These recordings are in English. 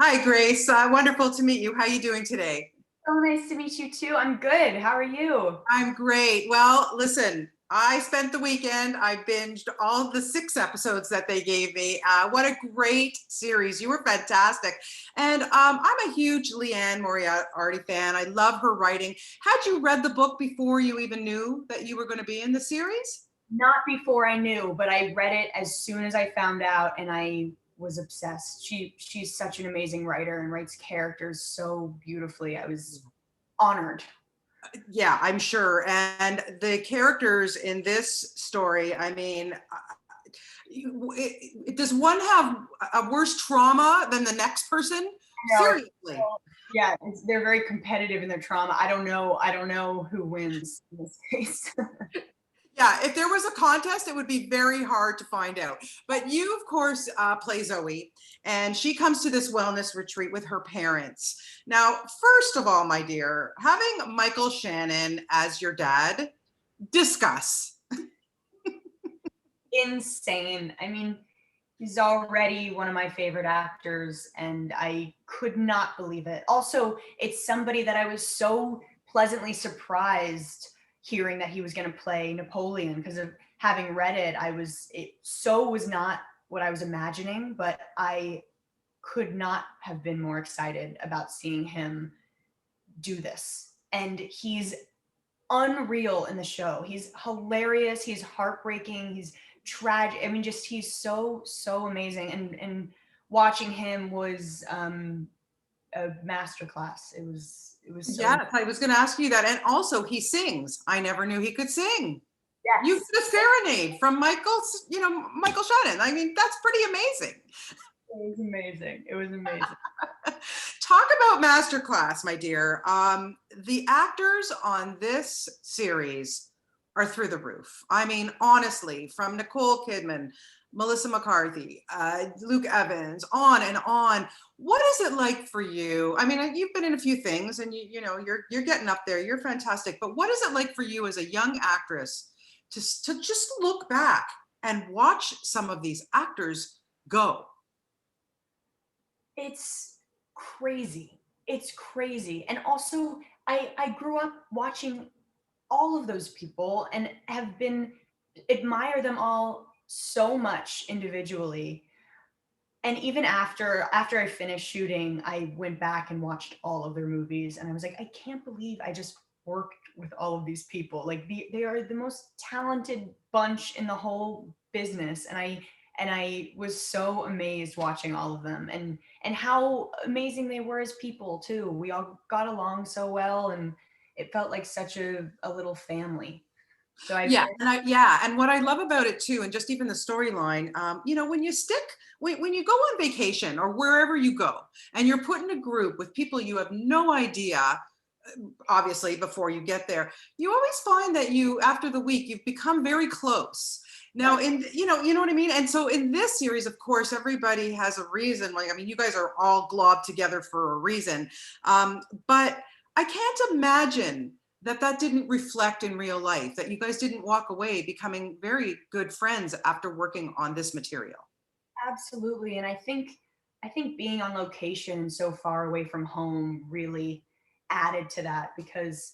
Hi, Grace. Wonderful to meet you. How are you doing today? So nice to meet you too. I'm good. How are you? I'm great. Well, listen, I spent the weekend. I binged all of the 6 episodes that they gave me. What a great series. You were fantastic. And I'm a huge Leanne Moriarty fan. I love her writing. Had you read the book before you even knew that you were going to be in the series? Not before I knew, but I read it as soon as I found out and I was obsessed. She's such an amazing writer and writes characters so beautifully. I was honored. Yeah, I'm sure. And the characters in this story, I mean, does one have a worse trauma than the next person? No, Seriously. yeah, they're very competitive in their trauma. I don't know who wins in this case. Yeah, if there was a contest, it would be very hard to find out. But you, of course, play Zoe, and she comes to this wellness retreat with her parents. Now, first of all, my dear, having Michael Shannon as your dad, discuss. Insane. I mean, he's already one of my favorite actors, and I could not believe it. Also, it's somebody that I was so pleasantly surprised hearing that he was going to play Napoleon because of having read it. It so was not what I was imagining, but I could not have been more excited about seeing him do this. And he's unreal in the show. He's hilarious. He's heartbreaking. He's tragic. I mean, just he's so amazing. And watching him was a masterclass. It was so. Yes, I was going to ask you that. And also, he sings. I never knew he could sing. You Yes, get a serenade from Michael Shannon. I mean, that's pretty amazing. it was amazing. It was amazing. Talk about masterclass, my dear. The actors on this series are through the roof. I mean, honestly, from Nicole Kidman, Melissa McCarthy, Luke Evans, on and on. What is it like for you? I mean, you've been in a few things, and you're getting up there. You're fantastic. But what is it like for you as a young actress to just look back and watch some of these actors go? It's crazy. It's crazy. And also, I grew up watching all of those people and have been admire them all so much individually. And even after I finished shooting, I went back and watched all of their movies, and I was like, I can't believe I just worked with all of these people. Like they are the most talented bunch in the whole business, and I was so amazed watching all of them, and how amazing they were as people too. We all got along so well, and it felt like such a little family. So I And what I love about it too, and just even the storyline, when you go on vacation or wherever you go, and you're put in a group with people you have no idea, obviously before you get there, you always find that you, after the week, you've become very close. Now, you know what I mean. And so in this series, of course, everybody has a reason. Like, I mean, you guys are all globbed together for a reason, but I can't imagine that didn't reflect in real life, that you guys didn't walk away becoming very good friends after working on this material. absolutely. And I think being on location so far away from home really added to that because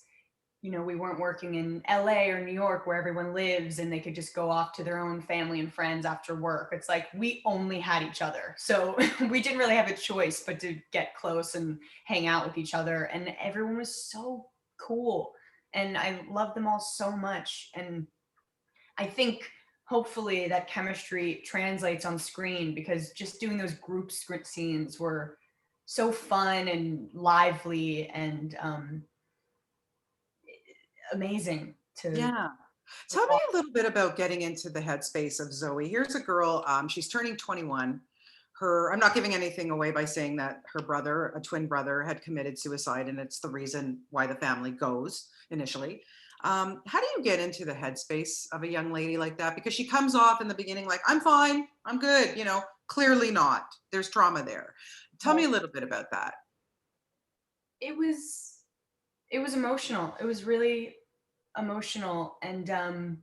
we weren't working in LA or New York where everyone lives and they could just go off to their own family and friends after work. It's like we only had each other. So we didn't really have a choice but to get close and hang out with each other. And everyone was so cool. And I loved them all so much. And I think hopefully that chemistry translates on screen because just doing those group script scenes were so fun and lively and amazing to Yeah. Tell me a little bit about getting into the headspace of Zoe. Here's a girl, she's turning 21. I'm not giving anything away by saying that her brother, a twin brother, had committed suicide, and it's the reason why the family goes initially. How do you get into the headspace of a young lady like that? Because she comes off in the beginning like, I'm fine, I'm good, clearly not. There's trauma there. Tell me a little bit about that. it was it was emotional. It was really emotional and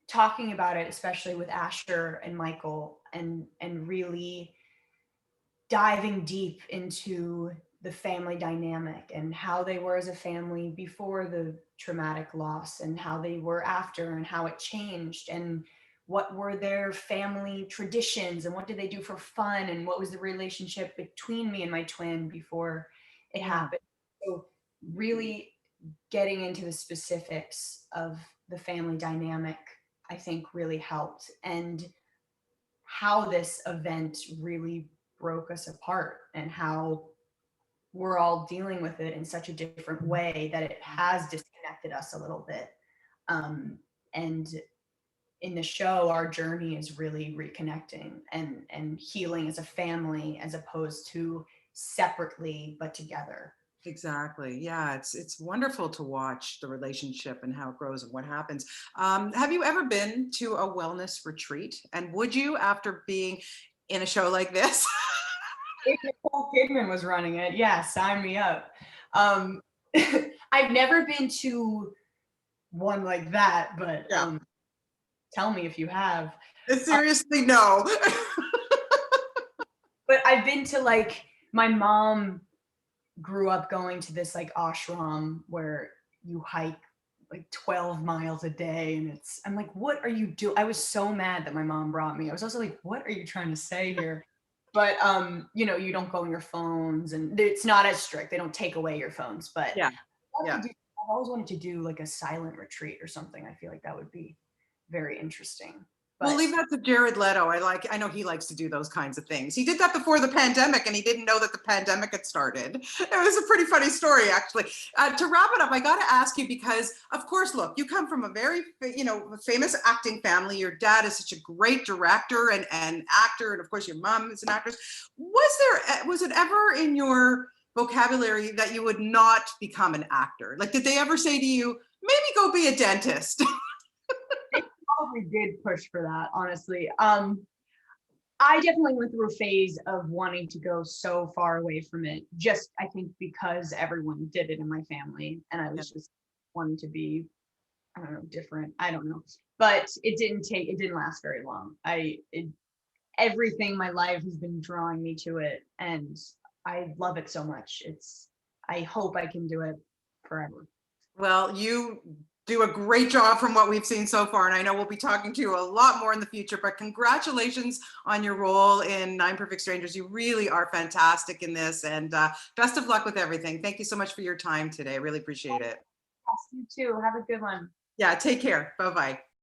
talking about it especially with Asher and Michael and really diving deep into the family dynamic and how they were as a family before the traumatic loss and how they were after and how it changed and what were their family traditions and what did they do for fun and what was the relationship between me and my twin before it Yeah. happened. So really getting into the specifics of the family dynamic, I think really helped, and how this event really broke us apart and how we're all dealing with it in such a different way that it has disconnected us a little bit. And in the show, our journey is really reconnecting and healing as a family as opposed to separately but together. Exactly. Yeah, it's wonderful to watch the relationship and how it grows and what happens. Have you ever been to a wellness retreat? And would you, after being in a show like this? If Nicole Kidman was running it, yeah, sign me up. Um, I've never been to one like that, but Yeah. tell me if you have. Seriously, no. But I've been to like my mom grew up going to this like ashram where you hike like 12 miles a day and it's I'm like, what are you doing? I was so mad that my mom brought me. I was also like, what are you trying to say here? But you know, you don't go on your phones and it's not as strict. They don't take away your phones, but Yeah. Yeah. I've always wanted to do like a silent retreat or something. I feel like that would be very interesting. We'll But leave that to Jared Leto. I know he likes to do those kinds of things. He did that before the pandemic and he didn't know that the pandemic had started. It was a pretty funny story, actually. To wrap it up, I got to ask you because, of course, look, you come from a very, famous acting family. Your dad is such a great director and actor. And of course, your mom is an actress. Was it ever in your vocabulary that you would not become an actor? Like, did they ever say to you, maybe go be a dentist? probably did push for that, honestly. I definitely went through a phase of wanting to go so far away from it, just I think because everyone did it in my family, and I was just wanting to be, I don't know, different. I don't know, but it didn't last very long. Everything in my life has been drawing me to it, and I love it so much. I hope I can do it forever. Well, you do a great job from what we've seen so far, and I know we'll be talking to you a lot more in the future, but congratulations on your role in Nine Perfect Strangers. You really are fantastic in this, and best of luck with everything. Thank you so much for your time today. I really appreciate it. Yes, you too. Have a good one. Yeah, take care. Bye-bye.